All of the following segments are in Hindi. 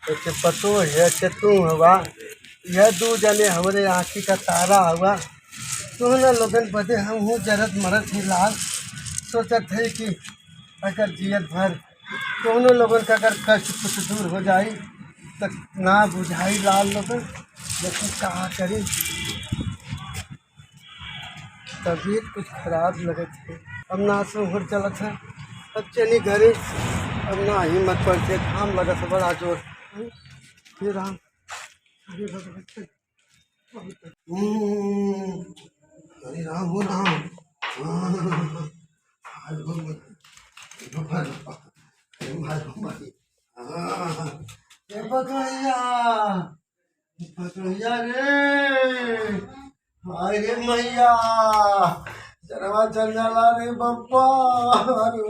तो पतो है कि तू हवा यह दू जने हमारे आँखी का तारा हुआ। तो न लोगन बदे हम हूँ जरत मरत ही लाल। सोचत है कि अगर जियत भर दोनों लोगन का अगर कष्ट कुछ दूर हो जाई तो ना बुझाई लाल लोगन। लेकिन कहा करी तबीयत कुछ खराब लगत है। अब ना सुहर चलत है। अब चली घरे। अब ना हिम्मत पड़ते काम लगत है बड़ा जोर। हे राम हे भगवती। हरे राम हो राम। पकड़िया रे हाय रे मैया चरवा चल जाला रे बप्पा। अरे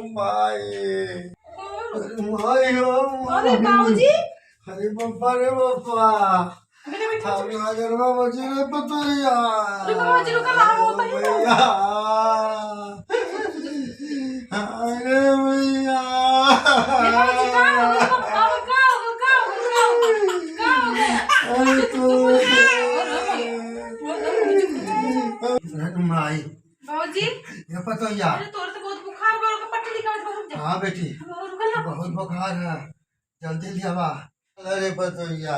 माई हो अरे बाबूजी अरे बप्पा रे बप्पा अरे हजरवा बची रे पतोया। अरे बाबूजी रुका ना होता ही मैया अरे मैया बाबूजी का अरे तू माई बाबूजी ये पतोया। अरे तोर तो बहुत बुखार बा का पट्टी दिखा। हाँ बेटी रुका ना बहुत बुखार है जल्दी लिया बा। अरे पतोया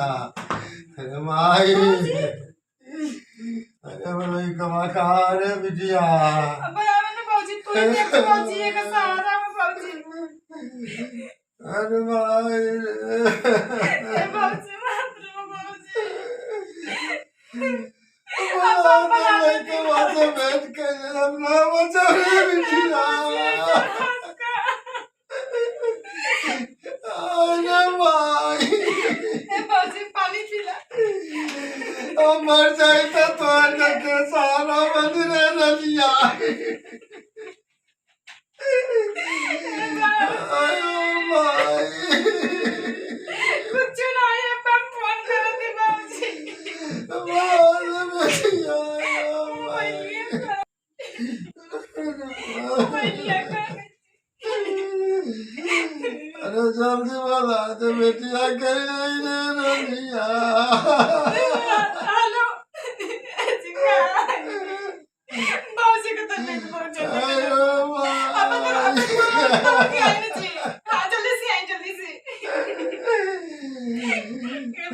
अरे माई अरे भाई कमा कहा रे बिटिया। अब आवे ना बाबूजी तू ही देख बाबूजी ये का सहारा में बाबूजी। अरे माई ए बाबूजी मत रो बाबूजी। लेके वासे बैठ के अपना बचा रे बिटिया। अरे माई ए बाबूजी पानी पिला। अब मर जाए तो तोर के सारा बन रे रलिया। कुछ ना है अपन फोन कर दे बाबूजी। अरे जल्दी वाला तो बेटिया कर रलिया। हेलो बाबूजी का तबीयत बहुत जल्दी से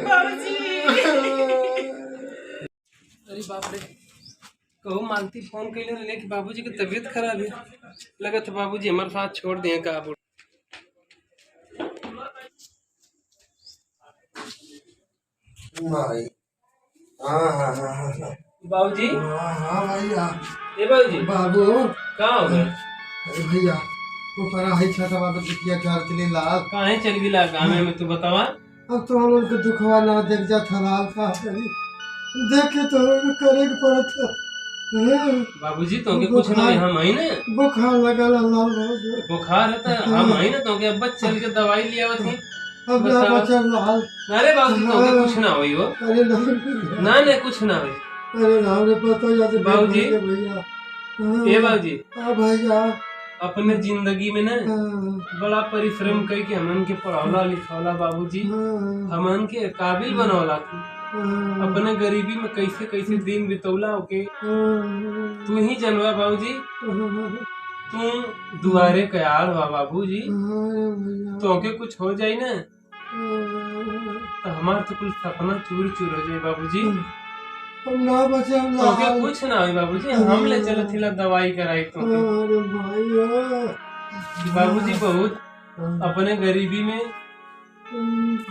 बाबूजी। अरे बाप रे कहू मालती फोन कैले रहे कि बाबूजी की तबीयत खराब है। लगा था बाबूजी हमारे साथ छोड़ दिए का। भाई हाँ हाँ हाँ हाँ बाबूजी हाँ भैया ए बाबूजी बाबू कहाँ हो गए? अरे भैया वो परा है छठा बाबू बिटिया चार के लिए लाल। कहाँ है चल गिला गाँव में तू बतावा। अब तो हम उनको दुखवा ना देख जा था लाल का करी देखे तो करे के पड़त है। बाबूजी तो के कुछ नहीं हम आई ना बुखार लगा लाल बहुत बुखार है तो हम आई ना तो के अब चल के दवाई लिया थी। अब ना बचा लाल। अरे बाबूजी तो के कुछ ना हुई हो। अरे ना कुछ ना हुई। अरे राम रे पता जाते बाबूजी भैया ए बाबूजी हाँ भैया अपने जिंदगी में ना बड़ा परिश्रम कई के हमन के पढ़ावला लिखावला बाबूजी हमन के काबिल बनौला थी। अपने गरीबी में कैसे कैसे दिन बितौला ओके तू ही जनवा बाबूजी। तू दुआरे कयाल हुआ बाबूजी तो के कुछ हो जाए ना तो हमार तो कुल सपना चूर चूर हो जाए बाबूजी। हम ना बचे हम तो के कुछ ना हो बाबूजी हम ले चलो थिला दवाई कराई तो बाबूजी बहुत अपने गरीबी में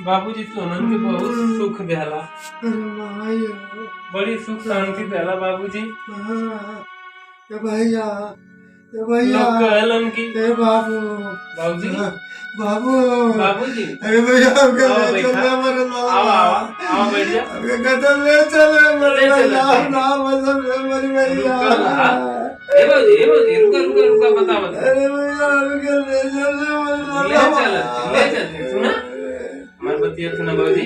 बाबूजी सोनन के बहुत सुख देला बड़ी सुख शांति देला बाबूजी। भैया भैया लोग कहलन की ए बाबू बाबूजी बाबू बाबूजी अरे भैया हमके आओ ले बैठा। चले मरे आओ बैठ जा। हमके कहते ले चले मरे ले चले। भैया ना मतलब रे मरी भैया ए बाबूजी रुका बता अरे भैया हमके ले चले ले चल सुना हमारे बतिया सुना बाबूजी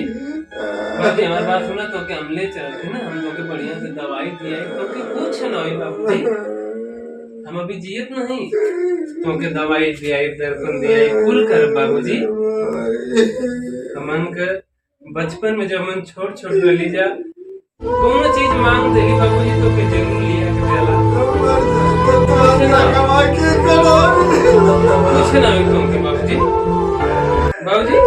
हमारी बात सुना तो के हम ले चलते ना हम लोग बढ़िया से दवाई दिया तो के कुछ ना हुई बाबूजी। हम अभी जियत नहीं तो के दवाई दिया दर्पण दिया कुल कर बाबूजी हमन के बचपन में जब मन छोट छोट रही जा कौन चीज मांग देली बाबूजी तो के जरूर लिया के देला कुछ ना हो तुमके बाबूजी बाबूजी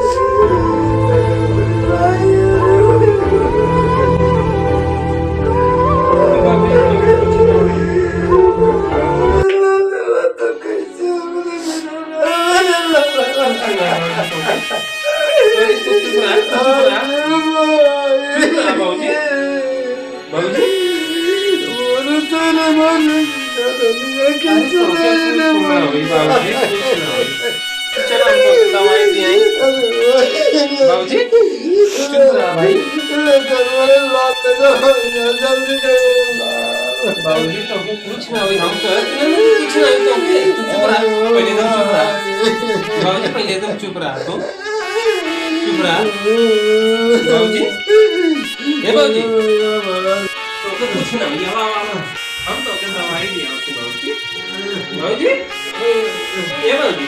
बाबूजी बाबूजी तो कुछ ना होई हम कहत कुछ ना होई तो तू चुप रह पहले तुम चुप रह बाबूजी पहले तुम चुप रह तो चुप रह बाबूजी ये बाबूजी तो कुछ ना होई हम तो के दवाई दिया बाबूजी बाबूजी ये बाबूजी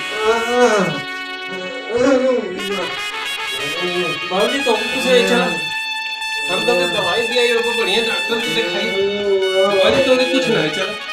बाबूजी तो कुछ है चला हम तो दवाई दिया ये बढ़िया डॉक्टर से दिखाई बाबूजी तो कुछ ना है चला